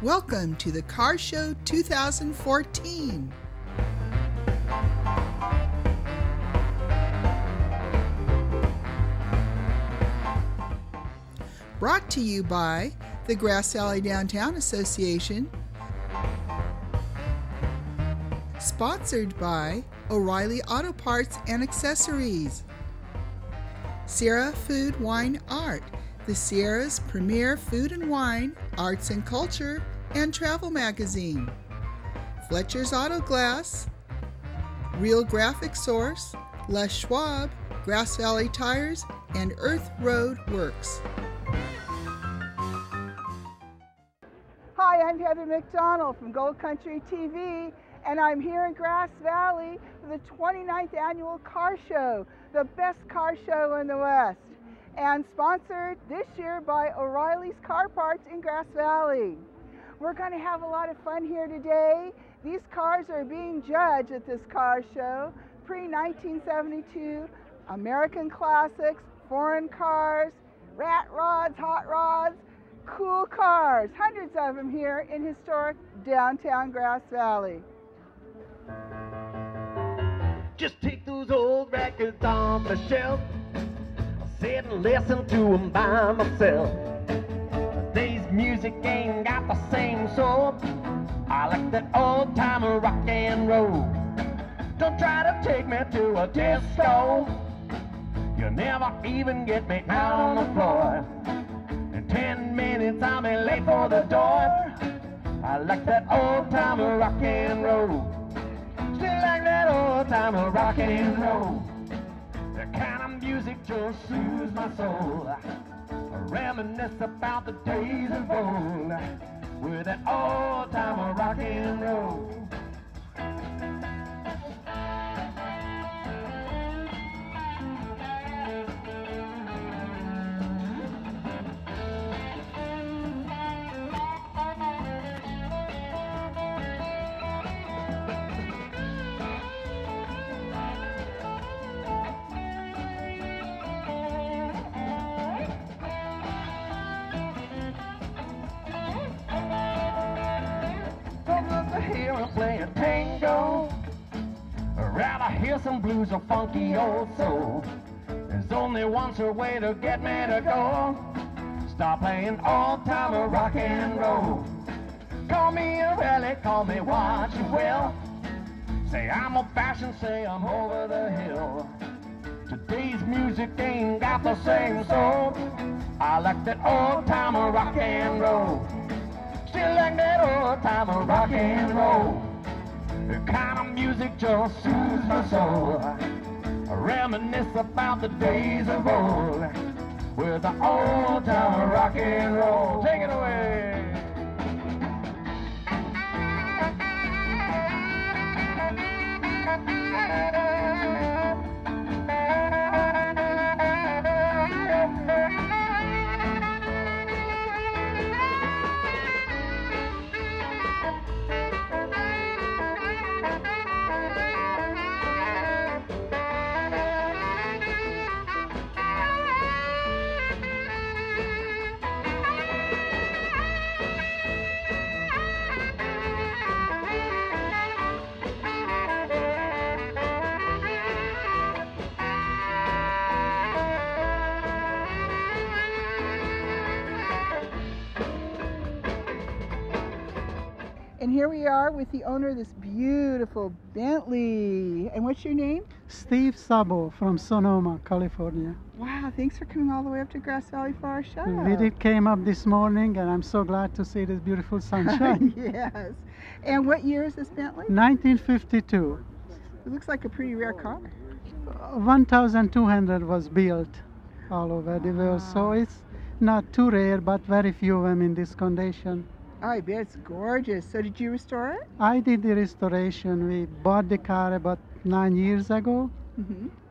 Welcome to the Car Show 2014. Brought to you by the Grass Valley Downtown Association. Sponsored by O'Reilly Auto Parts and Accessories. Sierra Food Wine Art, the Sierra's premier food and wine, arts and culture, and travel magazine. Fletcher's Auto Glass, Real Graphic Source, Les Schwab, Grass Valley Tires, and Earth Road Works. Hi, I'm Heather McDonald from Gold Country TV, and I'm here in Grass Valley for the 29th Annual Car Show, the best car show in the West, and sponsored this year by O'Reilly's Car Parts in Grass Valley. We're going to have a lot of fun here today. These cars are being judged at this car show, pre-1972, American classics, foreign cars, rat rods, hot rods, cool cars, hundreds of them here in historic downtown Grass Valley. Just take those old records on the shelf, sit and listen to them by myself. Today's music ain't got the same soul. I like that old time rock and roll. Don't try to take me to a disco. You'll never even get me out on the floor. In 10 minutes I'll be late for the door. I like that old time rock and roll. Still like that old time rock and roll. The kind of music just soothes my soul. I reminisce about the days of old with that old time rock and roll. Playing tango, I'd rather hear some blues or funky old soul. There's only one sure way to get me to go. Stop playing old-time rock and roll. Call me a relic, call me what you will. Say I'm old fashioned, say I'm over the hill. Today's music ain't got the same soul. I like that old-time rock and roll. Still like that old time rock and roll. The kind of music just soothes my soul. I reminisce about the days of old with the old time rock and roll. Take it away. And here we are with the owner of this beautiful Bentley. And what's your name? Steve Sabo from Sonoma, California. Wow, thanks for coming all the way up to Grass Valley for our show. We came up this morning and I'm so glad to see this beautiful sunshine. Yes. And what year is this Bentley? 1952. It looks like a pretty rare car. 1,200 was built all over the world, so it's not too rare, but very few of them in this condition. Oh, I bet it's gorgeous. So did you restore it? I did the restoration. We bought the car about 9 years ago,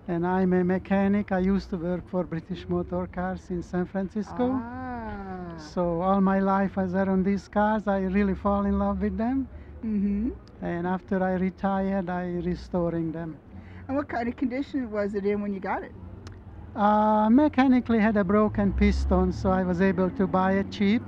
and I'm a mechanic. I used to work for British Motor Cars in San Francisco. Ah. So all my life I was around these cars. I really fall in love with them. And after I retired, I restoring them. And what kind of condition was it in when you got it? Mechanically had a broken piston, so I was able to buy it cheap.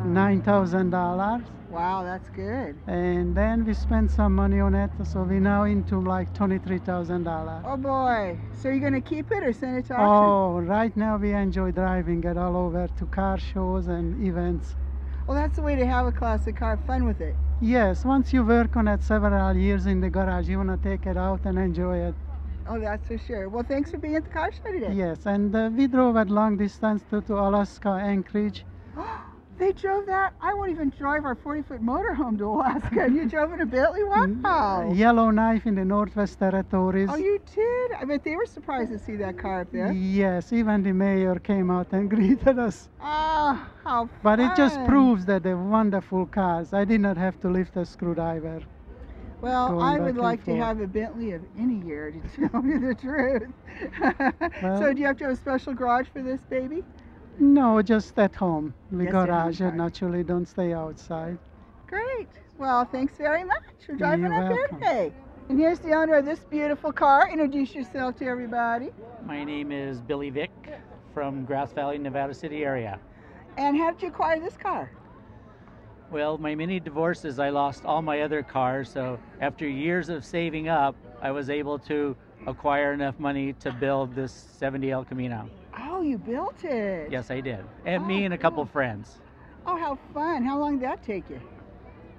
$9,000. Wow, that's good. And then we spent some money on it, so we're now into like $23,000. Oh boy. So you're going to keep it or send it to auction? Oh, right now we enjoy driving it all over to car shows and events. Well, that's the way to have a classic car, have fun with it. Yes, once you work on it several years in the garage, you want to take it out and enjoy it. Oh, that's for sure. Well, thanks for being at the car show today. Yes, and we drove it long distance to Alaska, Anchorage. They drove that? I won't even drive our 40-foot motorhome to Alaska. And you drove in a Bentley? Wow. Yellowknife in the Northwest Territories. Oh, you did? I bet they were surprised to see that car up there. Yes, even the mayor came out and greeted us. Ah, how fun. But it just proves that they're wonderful cars. I did not have to lift a screwdriver. Well, I would back like and to forth. have a Bentley of any year, to tell you the truth. Well- So do you have to have a special garage for this baby? No, just at home. The Just at home, garage, sorry. and naturally don't stay outside. Great. Well, thanks very much for driving You're up here welcome. today. And here's the owner of this beautiful car. Introduce yourself to everybody. My name is Billy Vick from Grass Valley, Nevada City area. And how did you acquire this car? Well, my many divorces, I lost all my other cars, so after years of saving up, I was able to acquire enough money to build this 70 El Camino. Oh, you built it. Yes, I did. And me Oh, and a couple cool. friends. Oh, how fun. How long did that take you?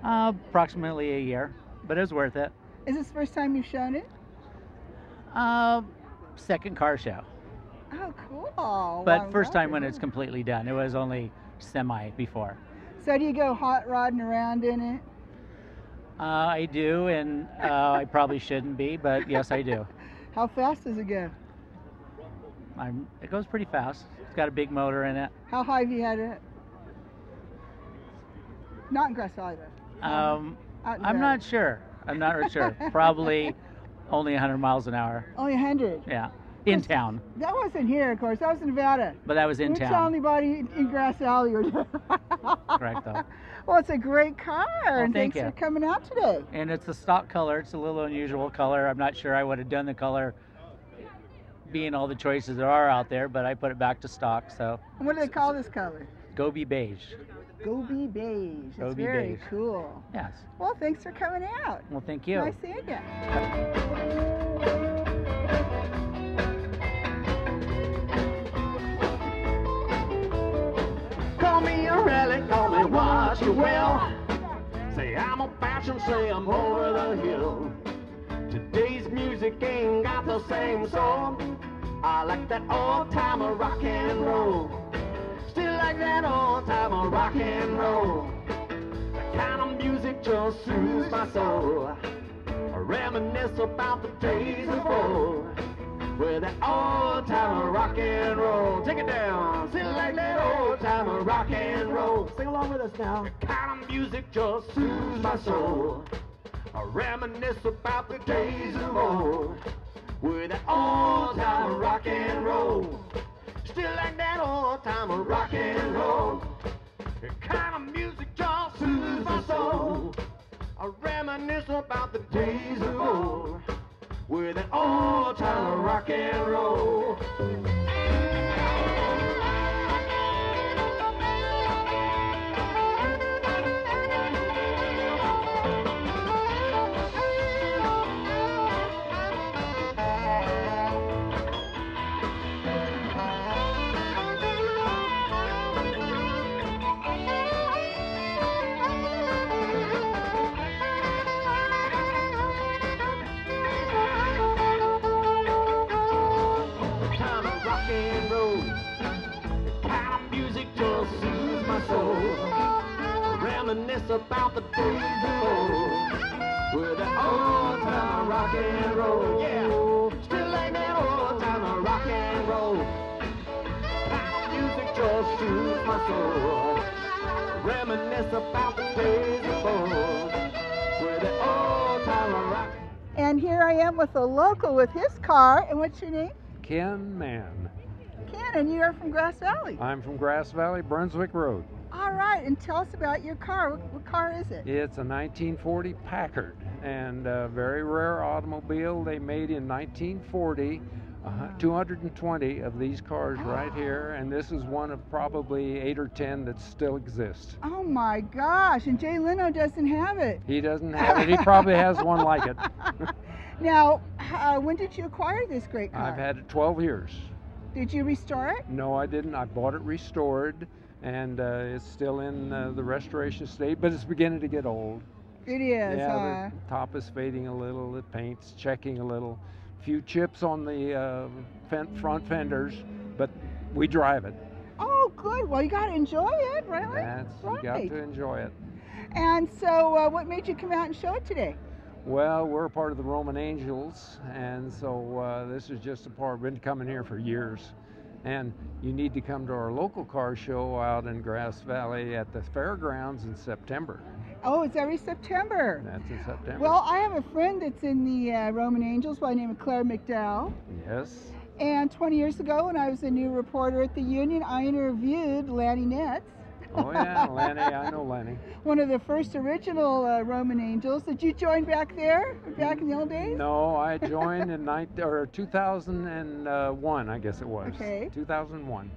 Approximately a year, but it was worth it. Is this the first time you've shown it? Second car show. Oh, cool. But Well, first time when welcome. it's completely done. It was only semi before. So do you go hot rodding around in it? I do, and I probably shouldn't be, but yes, I do. How fast does it go? It goes pretty fast. It's got a big motor in it. How high have you had it? Not in Grass Valley, though. Out in I'm Nevada. not sure. I'm not really sure. Probably only 100 miles an hour. Only 100. Yeah, in town. That wasn't here, of course. That was in Nevada. But that was in Don't tell town. anybody in Grass Valley. Correct, though. Well, it's a great car, and thank thanks you. for coming out today. And it's a stock color. It's a little unusual color. I'm not sure I would have done the color being all the choices there are out there, but I put it back to stock. So And what do they call this color? Gobi beige. Gobi beige. It's Gobi very beige. cool. Yes. Well, thanks for coming out. Well, thank you. Nice seeing you. Call me a relic, call me what you will. Say I'm a fashion, say I'm over the hill. Today's music ain't got the same soul. I like that old time of rock and roll. Still like that old time of rock and roll. The kind of music just soothes my soul. I reminisce about the days of old. With that old time of rock and roll. Take it down. Sing like that old time of rock and roll. Sing along with us now. The kind of music just soothes my soul. I reminisce about the days of old. With that old time of rock and roll. Still like that old time of rock and roll. The kind of music just soothes my soul. I reminisce about the days of old. With an old time of rock and roll. Time of rock and roll. The kind of music just soothes my soul. Reminisce about the days of old. With that old time of rock and roll. Yeah, still like that old time of rock and roll. Kind of music just soothes my soul. Reminisce about the days of old. With that old time of rock. And here I am with a local with his car. And what's your name? Ken Mann. Ken, and you are from Grass Valley. I'm from Grass Valley, Brunswick Road. All right, and tell us about your car. What car is it? It's a 1940 Packard and a very rare automobile they made in 1940 220 of these cars right here, and this is one of probably 8 or 10 that still exist. Oh my gosh, and Jay Leno doesn't have it. He doesn't have it. He probably has one like it. Now, when did you acquire this great car? I've had it 12 years. Did you restore it? No, I didn't. I bought it restored, and it's still in the restoration state, but it's beginning to get old. It is. Yeah, the top is fading a little, the paint's checking a little. Few chips on the front fenders, but we drive it. Oh, good. Well, you got to enjoy it, really? You got to enjoy it. And so, what made you come out and show it today? Well, we're a part of the Roman Angels, and so this is just a part. We've been coming here for years, and you need to come to our local car show out in Grass Valley at the fairgrounds in September. Oh, it's every September. That's in September. Well, I have a friend that's in the Roman Angels by the name of Claire McDowell. Yes. And 20 years ago, when I was a new reporter at the Union, I interviewed Lanny Netz. Oh yeah, Lenny, I know Lenny. One of the first original Roman Angels. Did you join back there, back in the old days? No, I joined in 2001, I guess it was. Okay. 2001.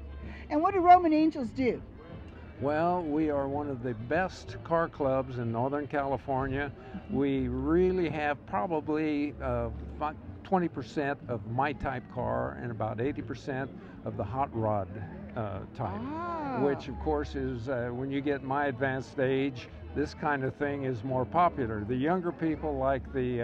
And what do Roman Angels do? Well, we are one of the best car clubs in Northern California. We really have probably 20% of my type car and about 80% of the hot rod type, which of course is when you get my advanced age, this kind of thing is more popular. The younger people like the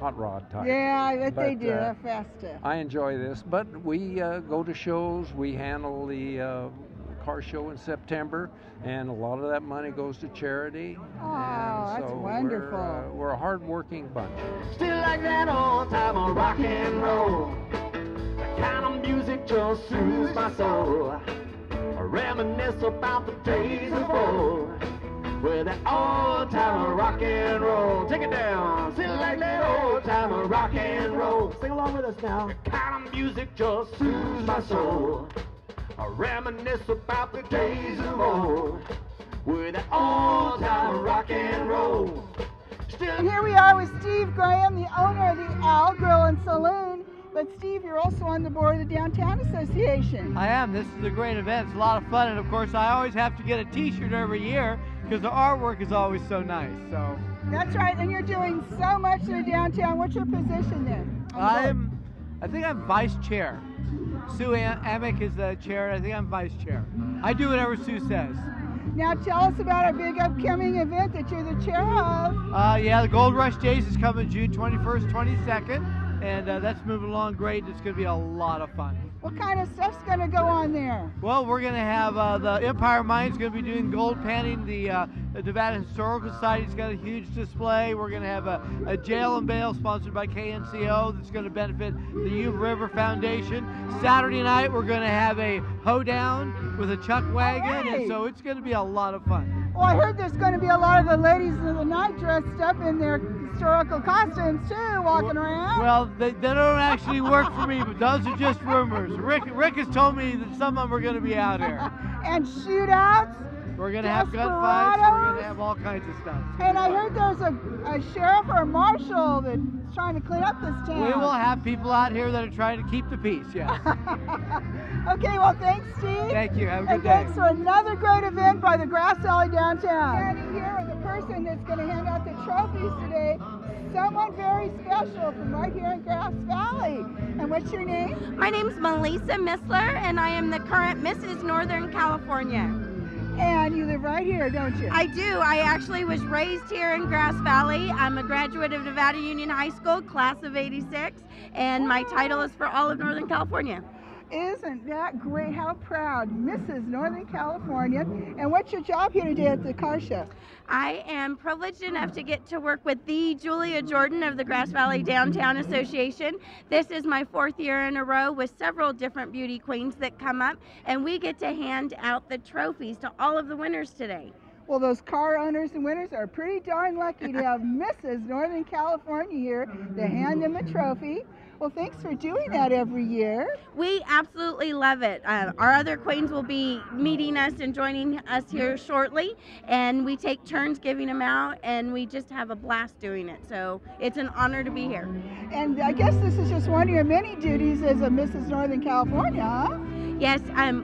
hot rod type. Yeah, I bet they do. They're fast stuff. I enjoy this, but we go to shows. We handle the car show in September, and a lot of that money goes to charity. Oh, that's wonderful. We're a hard-working bunch. Still like that old time of rock and roll. The kind of music just soothes my soul. I reminisce about the days of old. With that old time of rock and roll. Take it down. Still like that old time of rock and roll. Sing along with us now. The kind of music just soothes my soul. I reminisce about the days of old with that old time rock and roll. And here we are with Steve Graham, the owner of the Owl Grill and Saloon. But Steve, you're also on the board of the Downtown Association. I am. This is a great event. It's a lot of fun, and of course I always have to get a t-shirt every year because the artwork is always so nice. So that's right, and you're doing so much in the downtown. What's your position there? I think I'm vice chair. Sue Amick is the chair, and I think I'm vice chair. I do whatever Sue says. Now tell us about our big upcoming event that you're the chair of. Yeah, the Gold Rush Days is coming June 21st, 22nd, and that's moving along great. It's going to be a lot of fun. What kind of stuff's going to go on there? Well, we're going to have the Empire Mine's going to be doing gold panning. The Nevada Historical Society's got a huge display. We're going to have a jail and bail sponsored by KNCO that's going to benefit the Yuba River Foundation. Saturday night, we're going to have a hoedown with a chuck wagon, and so it's going to be a lot of fun. Well, I heard there's going to be a lot of the ladies of the night dressed up in their historical costumes too, walking around. Well, they don't actually work for me, but those are just rumors. Rick has told me that some of them are going to be out here. And shootouts. We're going to have gunfights. We're going to have all kinds of stuff. And I heard there's a sheriff or a marshal that's trying to clean up this town. We will have people out here that are trying to keep the peace, yes. Okay, well, thanks, Steve. Thank you. Have a good day. Thanks for another great event by the Grass Valley Downtown. Standing here with the person that's going to hand out the trophies today, someone very special from right here in Grass Valley. And what's your name? My name's Melissa Missler, and I am the current Mrs. Northern California. And you live right here, don't you? I do. I actually was raised here in Grass Valley. I'm a graduate of Nevada Union High School, class of '86, and my title is for all of Northern California. Isn't that great? How proud, Mrs. Northern California. And what's your job here today at the car show? I am privileged enough to get to work with the Julia Jordan of the Grass Valley Downtown Association. This is my 4th year in a row with several different beauty queens that come up, and we get to hand out the trophies to all of the winners today. Well, those car owners and winners are pretty darn lucky to have Mrs. Northern California here to hand them a trophy. Well, thanks for doing that every year. We absolutely love it. Our other queens will be meeting us and joining us here shortly, and we take turns giving them out, and we just have a blast doing it. So it's an honor to be here. And I guess this is just one of your many duties as a Mrs. Northern California, huh? Yes,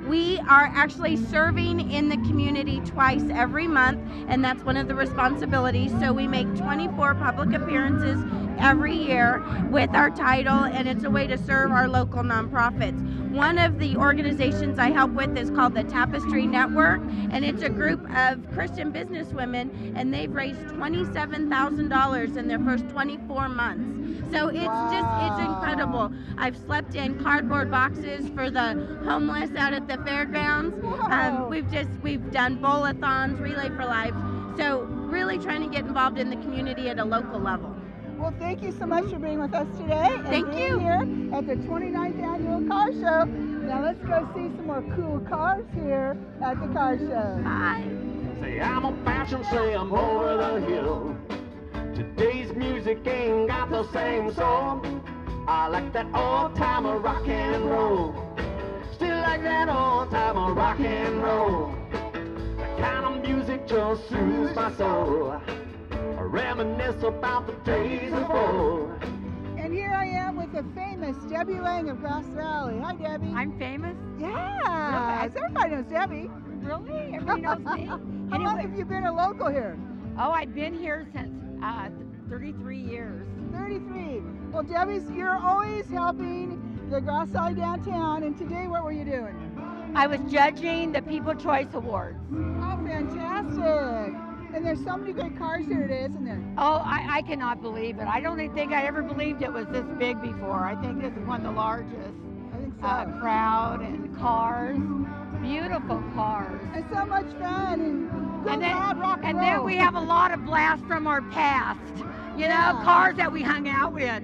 we are actually serving in the community twice every month, and that's one of the responsibilities. So we make 24 public appearances every year with our title, and it's a way to serve our local nonprofits. One of the organizations I help with is called the Tapestry Network, and it's a group of Christian businesswomen, and they've raised $27,000 in their first 24 months. So it's it's incredible. I've slept in cardboard boxes for the homeless out at the fairgrounds. We've done bowl-a-thons, Relay for Life. So really trying to get involved in the community at a local level. Well, thank you so much for being with us today. Thank and being you. Here at the 29th Annual Car Show. Now let's go see some more cool cars here at the car show. Bye. Say I'm a fashion, say I'm over the hill. Today's music ain't got the same soul. I like that old-timer rock and roll. Still like that old-timer rock and roll. That kind of music just soothes my soul. I reminisce about the days of old. And here I am with the famous Debbie Lang of Grass Valley. Hi, Debbie. I'm famous? Yeah. Really? Everybody knows Debbie. Really? Everybody knows me? How long have you been a local here? Oh, I've been here since 33 years. 33. Well, Debbie, you're always helping the Grass Valley downtown, and today what were you doing? I was judging the People Choice Awards. Oh, fantastic. And there's so many great cars here today, isn't there? Oh, I cannot believe it. I don't think I ever believed it was this big before. I think this is one of the largest. I think so. Crowd and cars. Beautiful cars. And so much fun and good loud rock and roll. And then we have a lot of blasts from our past. You know, cars that we hung out with.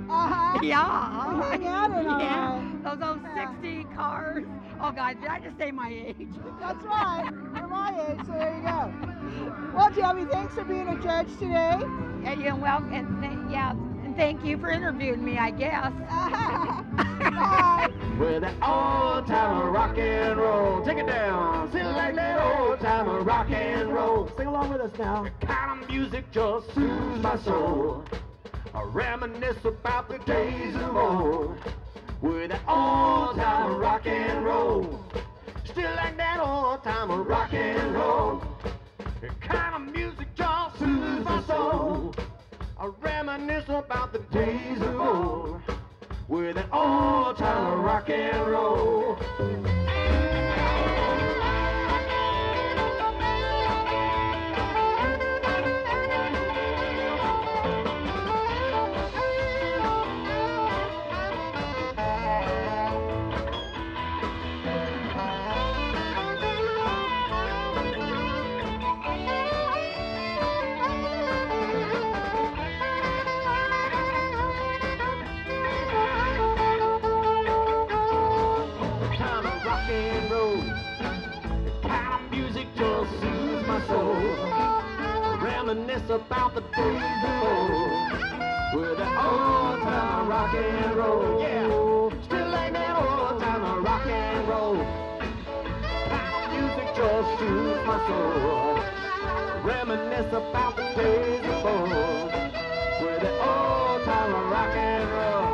Uh-huh. Yeah. We hung out in all right. Those old 60 cars. Oh, God, did I just say my age? That's right. You're my age, so there you go. Well, Debbie, thanks for being a judge today. Yeah, you're welcome. And thank you for interviewing me, I guess. Bye. With that old-timer rock and roll. Take it down. Sing like that old-timer rock and roll. Sing along with us now. The kind of music just soothes my soul. I reminisce about the days of old. With that old-timer rock and roll. Still like that old-timer rock and roll. The kind of music just soothes my soul. I reminisce about the days of old. With an old-timer rock and roll. Reminisce about the days of old. With that old-time rock and roll, yeah. Still like that old-time rock and roll. How music just soothes my soul. Reminisce about the days of old. With that old-time rock and roll.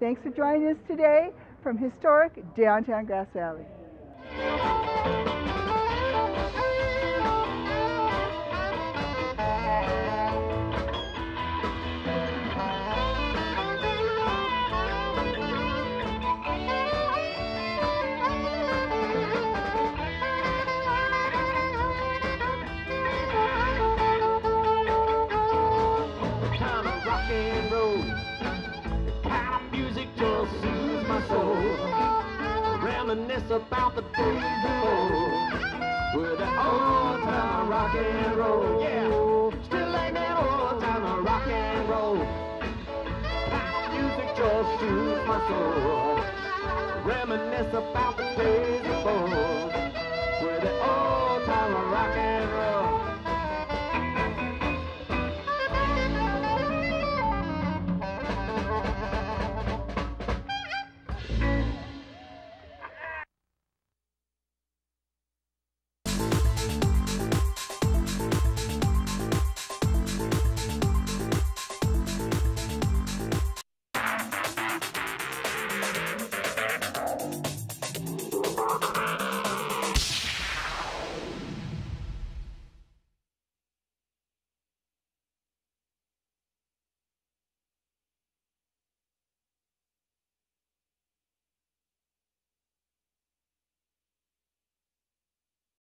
Thanks for joining us today from historic downtown Grass Valley. Reminisce about the days of old. With that old-time rock and roll, yeah. Still like that old-time rock and roll. How music just reminisce about the days of old.